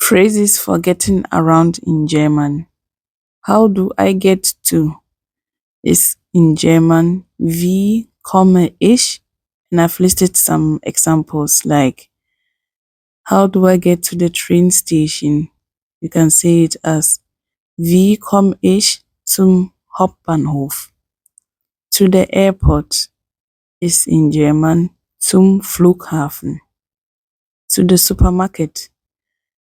Phrases for getting around in German. How do I get to is in German wie komme ich? And I've listed some examples like how do I get to the train station? You can say it as wie komme ich zum Hauptbahnhof? To the airport is in German zum Flughafen. To the supermarket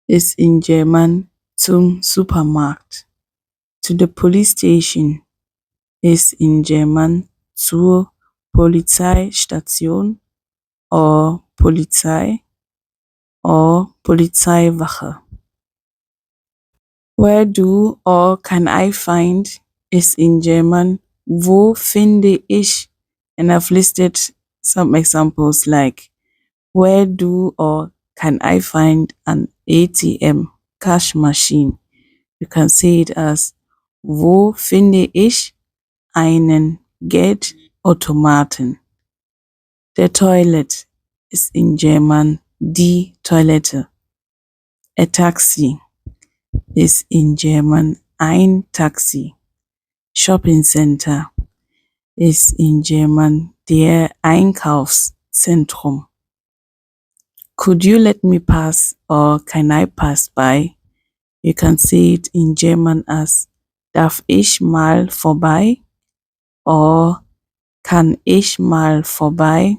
is in German zum Supermarkt. To the police station is in German zur Polizeistation or Polizei or Polizeiwache. Where do or can I find is in German wo finde ich? And I've listed some examples like where do or can I find an ATM cash machine? You can say it as wo finde ich einen Geldautomaten? The toilet is in German die Toilette. A taxi is in German ein Taxi. Shopping center is in German der Einkaufszentrum. Could you let me pass or can I pass by? You can say it in German as darf ich mal vorbei? Or kann ich mal vorbei?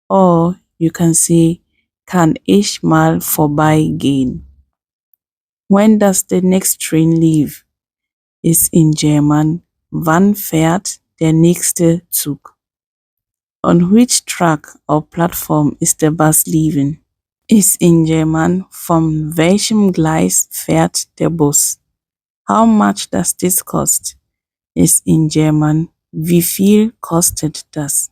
Or you can say kann ich mal vorbeigehen? When does the next train leave? Is in German wann fährt der nächste Zug? On which track or platform is the bus leaving? Is in German von welchem Gleis fährt der Bus? How much does this cost? Is in German wie viel kostet das?